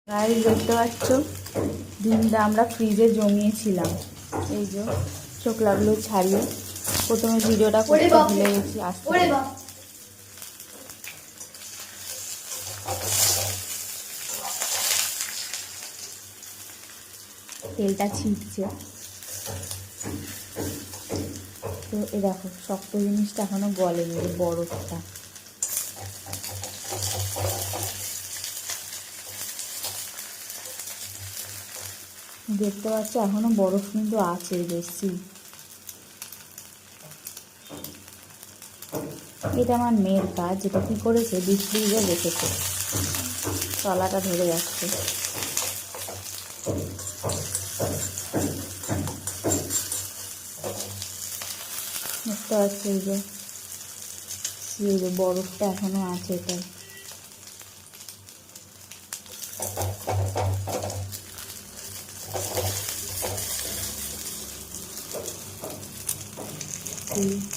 Guys দেখতে পাচ্ছ ডিমটা আমরা ফ্রিজে জমিয়েছিলাম। এই যে চোখলাগুলো ছাড়িয়ে প্রথমে ভিডিওটা করতে ভুলে গেছি আসতে। তেলটা ছিটছে তো এ দেখো শক্ত জিনিসটা এখনো গলেনি, বরফটা। দেখতে পাচ্ছ এখনো বরফ কিন্তু আছে বেশি। এটা আমার মেয়ের কাজ, যেটা কি করেছে ডিপ ফ্রিজে রেখেছে, তলাটা ধরে যাচ্ছে। দেখতে পাচ্ছি এই যে বরফটা এখনো আছে এটাই।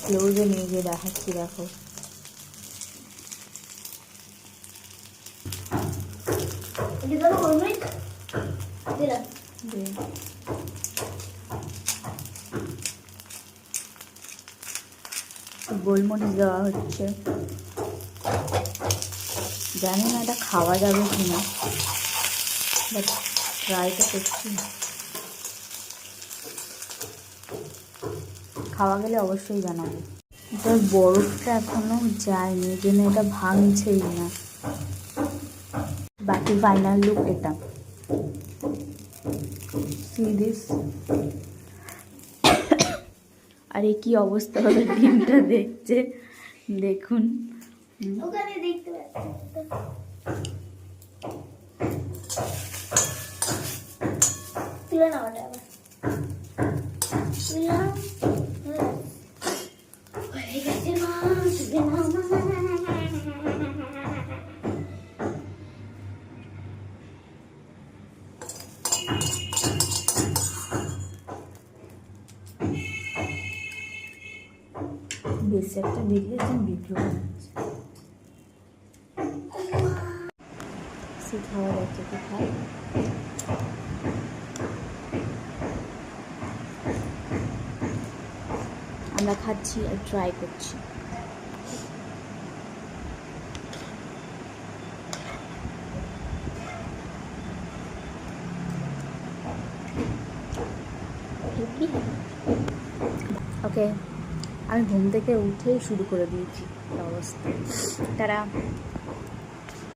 ক্লোজে নিয়ে গিয়ে দেখাচ্ছি, দেখো গোলমরিচ দেওয়া হচ্ছে। জানি না এটা খাওয়া যাবে কিনা, বাট ট্রাইটা করছি। খাওয়া গেলে অবশ্যই জানাবো। এটার বরফটা এখনো যায়নি, এই জন্য এটা ভাঙছেই না। বাকি ফাইনাল লুক এটা। See this? আরে কি অবস্থা হবে ডিমটা দেখছে, দেখুন। ওখানে দেখতে পাচ্ছি তুলে না ওটা আবার তুললাম হয়ে গেছে মা তুলে না বেশি একটা দেখলে ভিডিও বানাচ্ছে। সে খাওয়া যাচ্ছে তো খাই। আমরা খাচ্ছি আর ট্রাই করছি। ওকে, আমি ঘুম থেকে উঠেই শুরু করে দিয়েছি অবস্থা। তারা